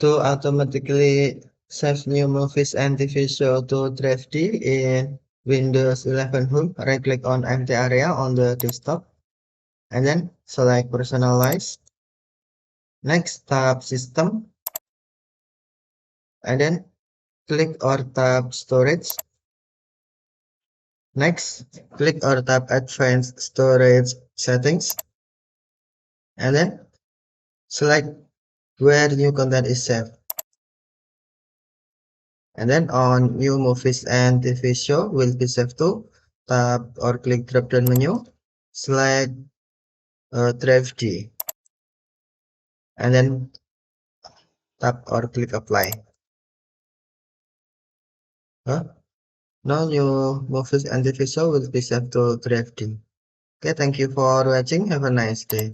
To automatically save new movies and TV show to Drive D in Windows 11 Home, right-click on empty area on the desktop, and then select Personalize. Next, tap System, and then click or tap Storage. Next, click or tap Advanced Storage Settings, and then select where new content is saved. And then on New Movies and TV Show will be saved to. Tap or click drop down menu, select Drive D, and then tap or click Apply. Huh? Now new movies and TV show will be saved to Drive D. Okay, thank you for watching. Have a nice day.